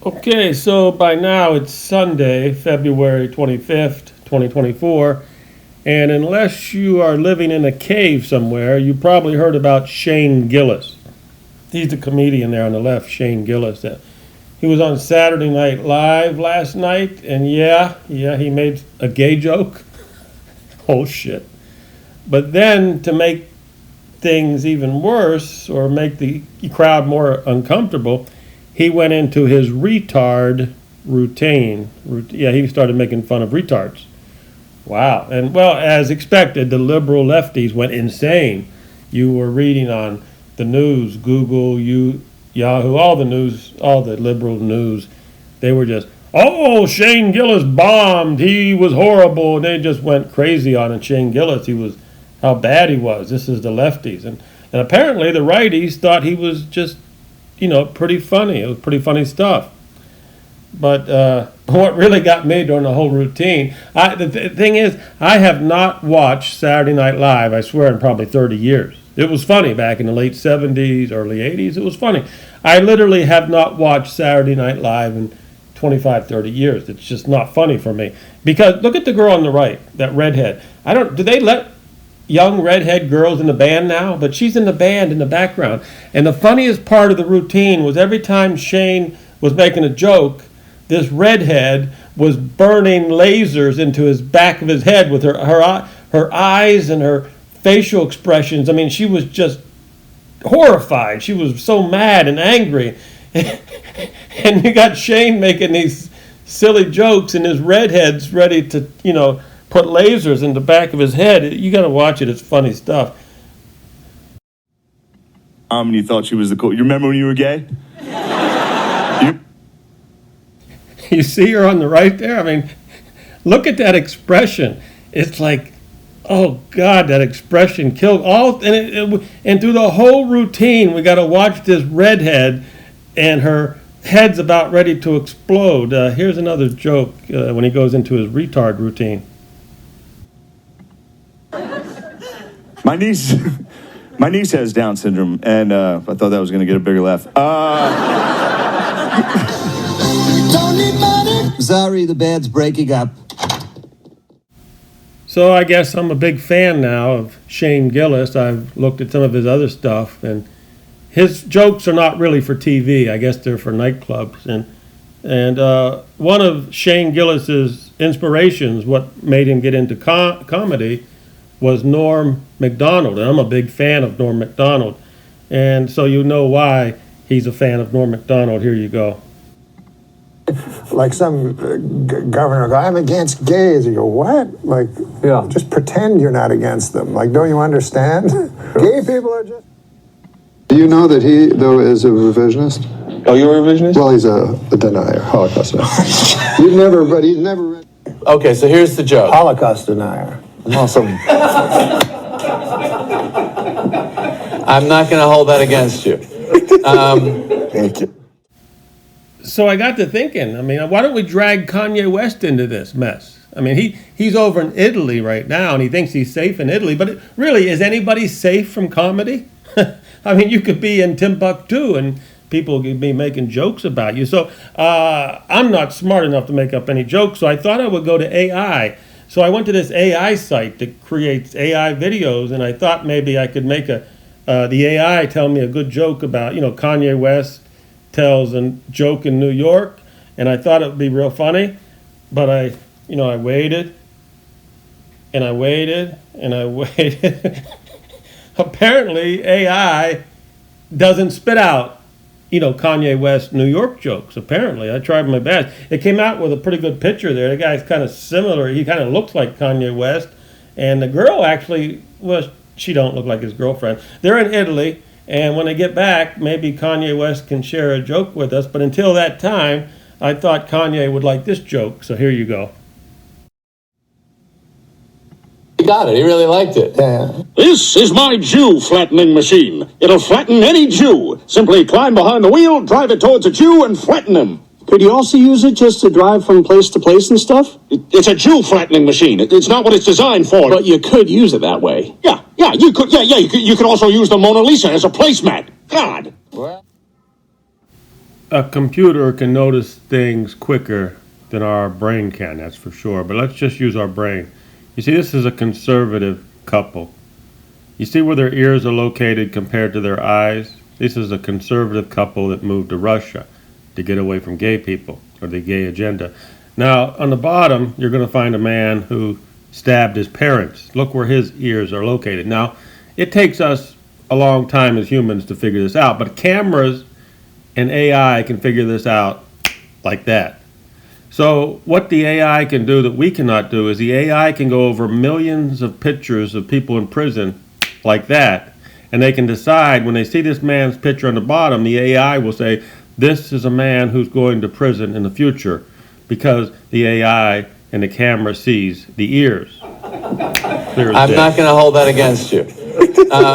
Okay, so by now it's Sunday, February 25th, 2024, and unless you are living in a cave somewhere, you probably heard about Shane Gillis. He's the comedian there on the left, Shane Gillis. He was on Saturday Night Live last night, and he made a gay joke. Oh shit. But then to make things even worse or make the crowd more uncomfortable, he went into his retard routine. Yeah, he started making fun of retards. Wow. And well, as expected, the liberal lefties went insane. You were reading on the news, Google, Yahoo, all the news, all the liberal news. They were just, oh, Shane Gillis bombed. He was horrible. And they just went crazy on it. Shane Gillis, how bad he was. This is the lefties. And apparently the righties thought he was just, pretty funny. It was pretty funny stuff. But what really got me during the whole routine, the thing is, I have not watched Saturday Night Live, I swear, in probably 30 years. It was funny back in the late 70s, early 80s. It was funny. I literally have not watched Saturday Night Live in 25, 30 years. It's just not funny for me. Because look at the girl on the right, that redhead. Do they let young redhead girls in the band now? But she's in the band in the background. And the funniest part of the routine was every time Shane was making a joke, this redhead was burning lasers into his back of his head with her eyes and her facial expressions. I mean, she was just horrified. She was so mad and angry. And you got Shane making these silly jokes and his redhead's ready to, put lasers in the back of his head. You got to watch it. It's funny stuff. And you thought she was the cool. You remember when you were gay? You see her on the right there? I mean, look at that expression. It's like, oh God, that expression killed all. And through the whole routine, we got to watch this redhead, and her head's about ready to explode. Here's another joke when he goes into his retard routine. My niece has Down syndrome, and I thought that was going to get a bigger laugh. Sorry, the band's breaking up. So I guess I'm a big fan now of Shane Gillis. I've looked at some of his other stuff, and his jokes are not really for TV. I guess they're for nightclubs. And one of Shane Gillis's inspirations, what made him get into comedy, was Norm MacDonald. And I'm a big fan of Norm MacDonald. And so you know why he's a fan of Norm MacDonald. Here you go. Like some governor go, I'm against gays. You go, what? Like, yeah. Just pretend you're not against them. Like, don't you understand? Gay people are just... Do you know that he, though, is a revisionist? Oh, you're a revisionist? Well, he's a denier, Holocaust denier. But he's never read... Okay, so here's the joke. Holocaust denier. Awesome. I'm not going to hold that against you. Thank you. So I got to thinking, I mean, why don't we drag Kanye West into this mess? I mean, he's over in Italy right now, and he thinks he's safe in Italy. But really, is anybody safe from comedy? I mean, you could be in Timbuktu, and people could be making jokes about you. So I'm not smart enough to make up any jokes, so I thought I would go to AI. So I went to this AI site that creates AI videos, and I thought maybe I could make the AI tell me a good joke about, Kanye West tells a joke in New York, and I thought it would be real funny, but I waited, and I waited, and I waited. Apparently, AI doesn't spit out, Kanye West New York jokes. Apparently, I tried my best. It came out with a pretty good picture there. The guy's kind of similar. He kind of looks like Kanye West, and the girl actually, well, she don't look like his girlfriend. They're in Italy. And when I get back, maybe Kanye West can share a joke with us. But until that time, I thought Kanye would like this joke. So here you go. He got it. He really liked it. Yeah. This is my Jew flattening machine. It'll flatten any Jew. Simply climb behind the wheel, drive it towards a Jew, and flatten him. Could you also use it just to drive from place to place and stuff? It's a Jew flattening machine. It's not what it's designed for. But you could use it that way. Yeah, you could. You could also use the Mona Lisa as a placemat. God. a computer can notice things quicker than our brain can, that's for sure. But let's just use our brain. You see, this is a conservative couple. You see where their ears are located compared to their eyes? This is a conservative couple that moved to Russia to get away from gay people or the gay agenda. Now, on the bottom, you're going to find a man who stabbed his parents. Look where his ears are located. Now, it takes us a long time as humans to figure this out, but cameras and AI can figure this out like that. So what the AI can do that we cannot do is the AI can go over millions of pictures of people in prison like that, and they can decide when they see this man's picture on the bottom, the AI will say, this is a man who's going to prison in the future, because the AI and the camera sees the ears. I'm not going to hold that against you.